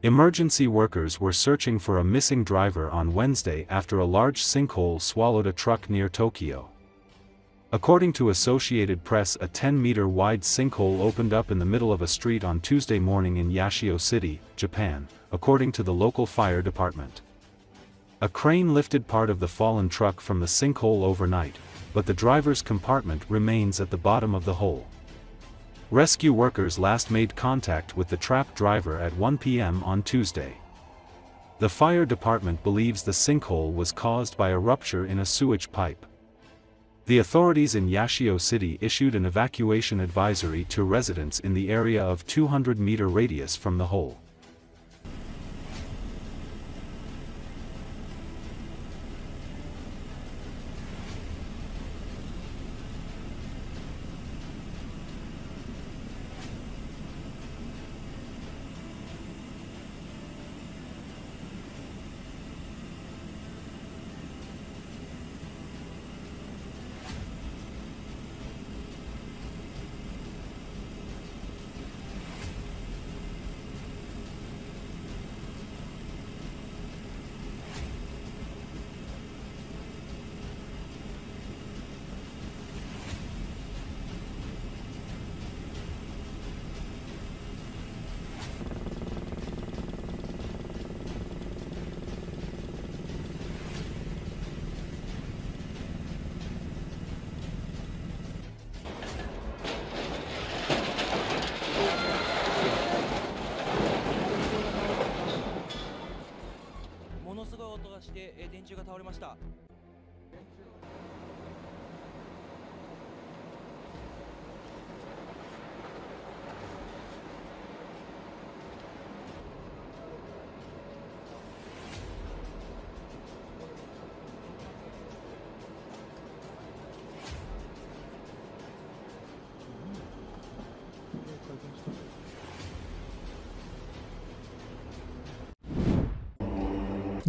Emergency workers were searching for a missing driver on Wednesday after a large sinkhole swallowed a truck near Tokyo. According to Associated Press, a 10-meter-wide sinkhole opened up in the middle of a street on Tuesday morning in Yashio City, Japan, according to the local fire department. A crane lifted part of the fallen truck from the sinkhole overnight, but the driver's compartment remains at the bottom of the hole. Rescue workers last made contact with the trapped driver at 1 p.m. on Tuesday. The fire department believes the sinkhole was caused by a rupture in a sewage pipe. The authorities in Yashio City issued an evacuation advisory to residents in the area of 200-meter radius from the hole.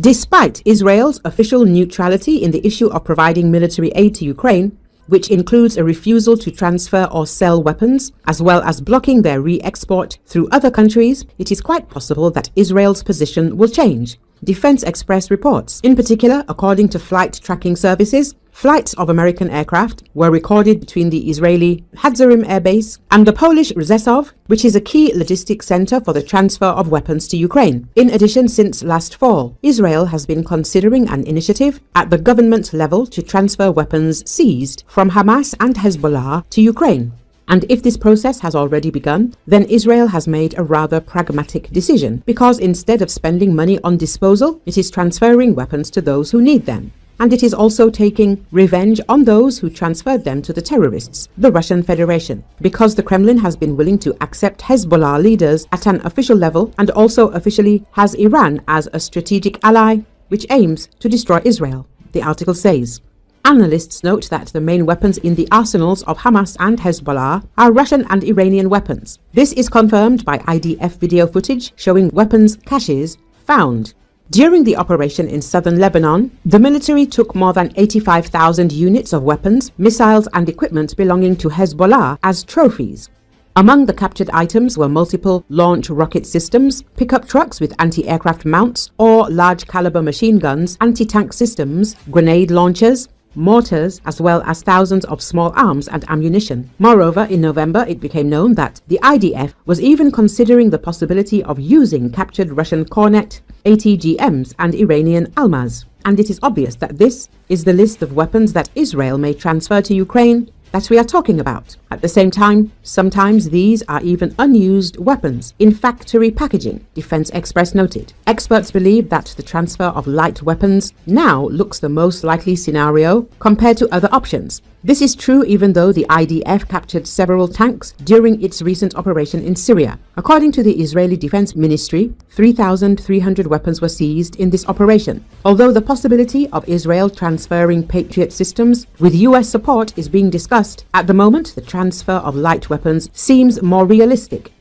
Despite Israel's official neutrality in the issue of providing military aid to Ukraine, which includes a refusal to transfer or sell weapons, as well as blocking their re-export through other countries, it is quite possible that Israel's position will change. Defense Express reports. In particular, according to flight tracking services, flights of American aircraft were recorded between the Israeli Hadzarim Air Base and the Polish Rzeszów, which is a key logistics center for the transfer of weapons to Ukraine. In addition, since last fall, Israel has been considering an initiative at the government level to transfer weapons seized from Hamas and Hezbollah to Ukraine. And if this process has already begun, then Israel has made a rather pragmatic decision, because instead of spending money on disposal, it is transferring weapons to those who need them. And it is also taking revenge on those who transferred them to the terrorists, the Russian Federation, because the Kremlin has been willing to accept Hezbollah leaders at an official level and also officially has Iran as a strategic ally which aims to destroy Israel, the article says. Analysts note that the main weapons in the arsenals of Hamas and Hezbollah are Russian and Iranian weapons. This is confirmed by IDF video footage showing weapons caches found. During the operation in southern Lebanon, the military took more than 85,000 units of weapons, missiles and equipment belonging to Hezbollah as trophies. Among the captured items were multiple launch rocket systems, pickup trucks with anti-aircraft mounts or large-caliber machine guns, anti-tank systems, grenade launchers, mortars, as well as thousands of small arms and ammunition. Moreover, in November, it became known that the IDF was even considering the possibility of using captured Russian Kornet, ATGMs and Iranian Almaz. And it is obvious that this is the list of weapons that Israel may transfer to Ukraine that we are talking about. At the same time, sometimes these are even unused weapons in factory packaging, Defense Express noted. Experts believe that the transfer of light weapons now looks the most likely scenario compared to other options. This is true even though the IDF captured several tanks during its recent operation in Syria. According to the Israeli Defense Ministry, 3,300 weapons were seized in this operation. Although the possibility of Israel transferring Patriot systems with US support is being discussed, at the moment the transfer of light weapons seems more realistic.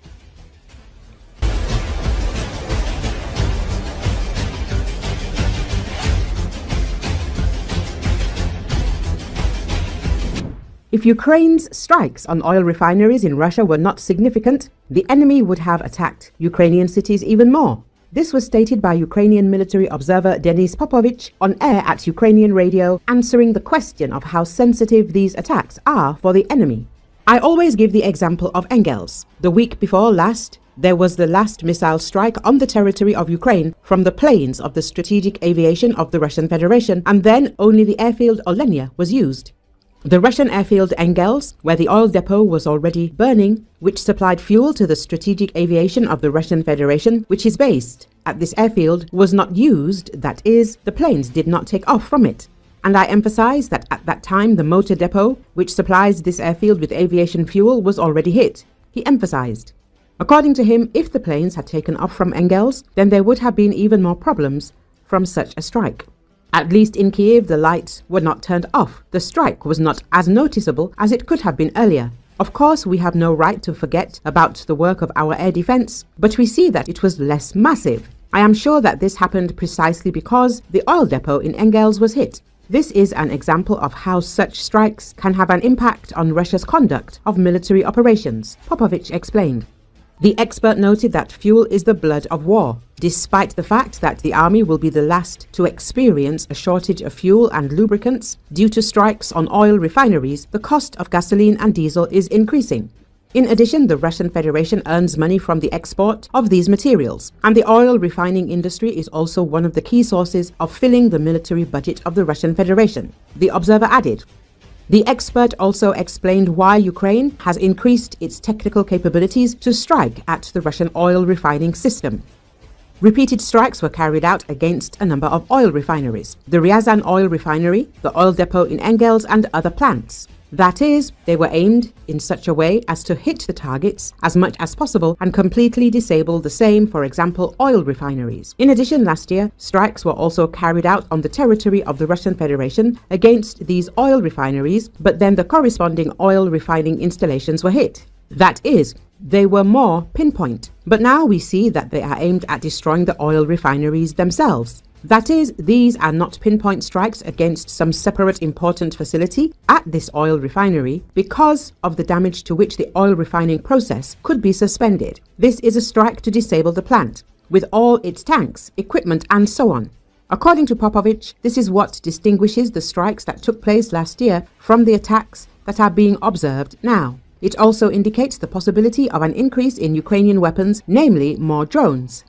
If Ukraine's strikes on oil refineries in Russia were not significant, the enemy would have attacked Ukrainian cities even more. This was stated by Ukrainian military observer Denis Popovich on air at Ukrainian radio, answering the question of how sensitive these attacks are for the enemy. I always give the example of Engels. The week before last, there was the last missile strike on the territory of Ukraine from the planes of the strategic aviation of the Russian Federation, and then only the airfield Olenia was used. The Russian airfield Engels, where the oil depot was already burning, which supplied fuel to the strategic aviation of the Russian Federation, which is based at this airfield, was not used, that is, the planes did not take off from it. And I emphasize that at that time the motor depot, which supplies this airfield with aviation fuel, was already hit, he emphasized. According to him, if the planes had taken off from Engels, then there would have been even more problems from such a strike. At least in Kiev, the lights were not turned off. The strike was not as noticeable as it could have been earlier. Of course, we have no right to forget about the work of our air defense, but we see that it was less massive. I am sure that this happened precisely because the oil depot in Engels was hit. This is an example of how such strikes can have an impact on Russia's conduct of military operations, Popovich explained. The expert noted that fuel is the blood of war. Despite the fact that the army will be the last to experience a shortage of fuel and lubricants due to strikes on oil refineries, the cost of gasoline and diesel is increasing. In addition, the Russian Federation earns money from the export of these materials, and the oil refining industry is also one of the key sources of filling the military budget of the Russian Federation, the observer added. The expert also explained why Ukraine has increased its technical capabilities to strike at the Russian oil refining system. Repeated strikes were carried out against a number of oil refineries, the Ryazan oil refinery, the oil depot in Engels, and other plants. That is, they were aimed in such a way as to hit the targets as much as possible and completely disable the same, for example, oil refineries. In addition, last year, strikes were also carried out on the territory of the Russian Federation against these oil refineries, but then the corresponding oil refining installations were hit. That is, they were more pinpoint. But now we see that they are aimed at destroying the oil refineries themselves. That is, these are not pinpoint strikes against some separate important facility at this oil refinery because of the damage to which the oil refining process could be suspended. This is a strike to disable the plant, with all its tanks, equipment, and so on. According to Popovich, this is what distinguishes the strikes that took place last year from the attacks that are being observed now. It also indicates the possibility of an increase in Ukrainian weapons, namely more drones.